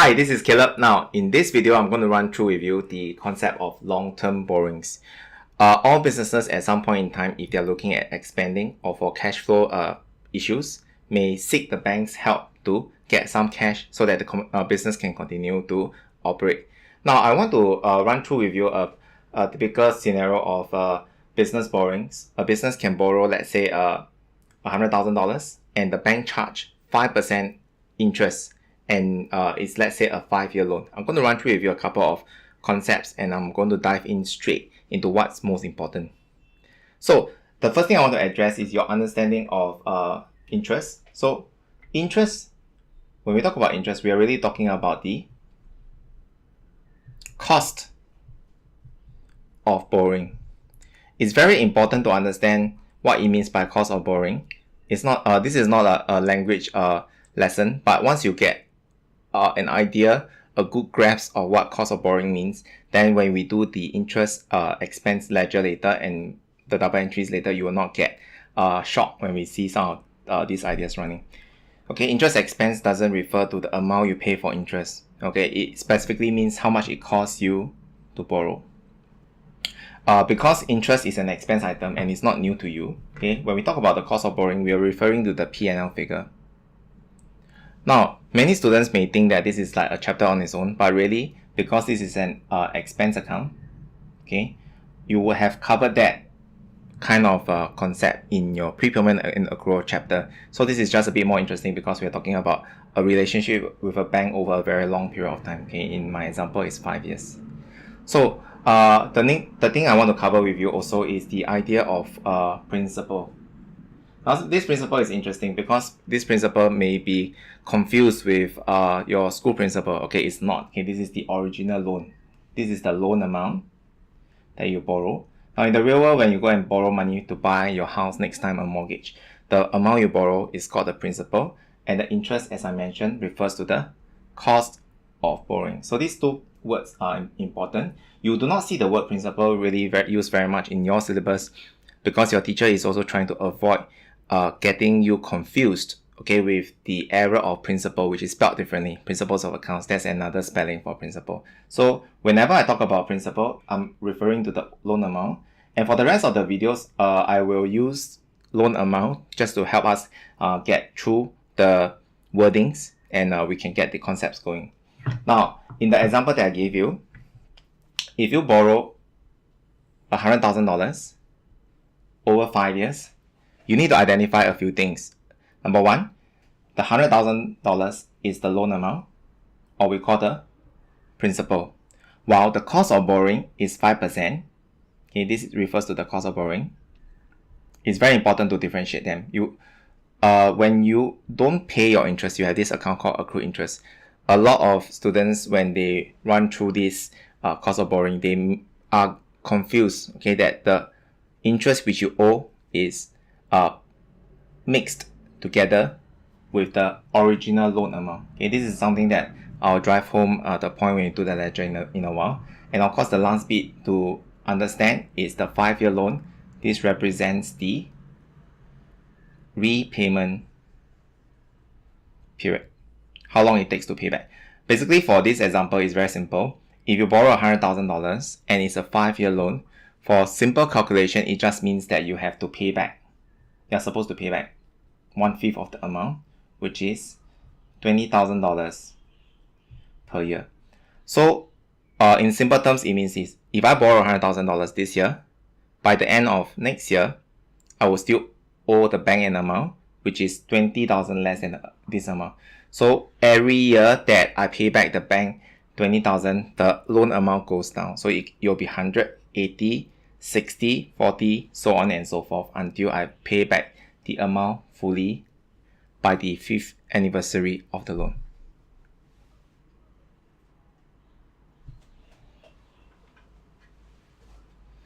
Hi, this is Caleb. Now, in this video, I'm going to run through with you the concept of long-term borrowings. All businesses at some point in time, if they're looking at expanding or for cash flow issues, may seek the bank's help to get some cash so that the business can continue to operate. Now, I want to run through with you a typical scenario of business borrowings. A business can borrow, let's say, $100,000 and the bank charge 5% interest, and it's, let's say, a 5-year loan. I'm going to run through with you a couple of concepts and I'm going to dive in straight into what's most important. So the first thing I want to address is your understanding of interest. So interest, when we talk about interest, we are really talking about the cost of borrowing. It's very important to understand what it means by cost of borrowing. It's not this is not a language lesson, but once you get an idea, a good grasp of what cost of borrowing means, then when we do the interest expense ledger later and the double entries later, you will not get shocked when we see some of these ideas running. Okay, interest expense doesn't refer to the amount you pay for interest. Okay, it specifically means how much it costs you to borrow. Because interest is an expense item and it's not new to you, okay, when we talk about the cost of borrowing, we are referring to the P&L figure. Now, many students may think that this is like a chapter on its own, but really, because this is an expense account, okay, you will have covered that kind of concept in your prepayment and accrual chapter. So this is just a bit more interesting because we are talking about a relationship with a bank over a very long period of time. Okay, in my example, it's 5 years. So the thing I want to cover with you also is the idea of principal. Now, this principal is interesting because this principal may be confused with your school principal. Okay, it's not. Okay, this is the original loan. This is the loan amount that you borrow. Now, in the real world, when you go and borrow money to buy your house next time, a mortgage, the amount you borrow is called the principal, and the interest, as I mentioned, refers to the cost of borrowing. So these two words are important. You do not see the word principal really used very much in your syllabus because your teacher is also trying to avoid getting you confused, okay, with the error of principal, which is spelled differently. Principles of accounts, that's another spelling for principal. So whenever I talk about principal, I'm referring to the loan amount. And for the rest of the videos, I will use loan amount just to help us get through the wordings and we can get the concepts going. Now, in the example that I gave you, if you borrow $100,000 over 5 years, you need to identify a few things. Number one, the $100,000 is the loan amount, or we call the principal, while the cost of borrowing is 5%. Okay, this refers to the cost of borrowing. It's very important to differentiate them. When you don't pay your interest, you have this account called accrued interest. A lot of students, when they run through this cost of borrowing, they are confused, okay, that the interest which you owe is mixed together with the original loan amount. Okay, this is something that I'll drive home the point when you do the ledger in a while. And of course, the last bit to understand is the 5-year loan. This represents the repayment period, how long it takes to pay back. Basically, for this example, it's very simple. If you borrow $100,000 and it's a 5-year loan, for simple calculation, it just means that you have to pay back. You're supposed to pay back 1/5 of the amount, which is $20,000 per year. So, in simple terms, it means is if I borrow $100,000 this year, by the end of next year, I will still owe the bank an amount which is $20,000 less than this amount. So every year that I pay back the bank $20,000, the loan amount goes down. So it'll be 100, 80, 60, 40, so on and so forth until I pay back the amount fully by the 5th anniversary of the loan.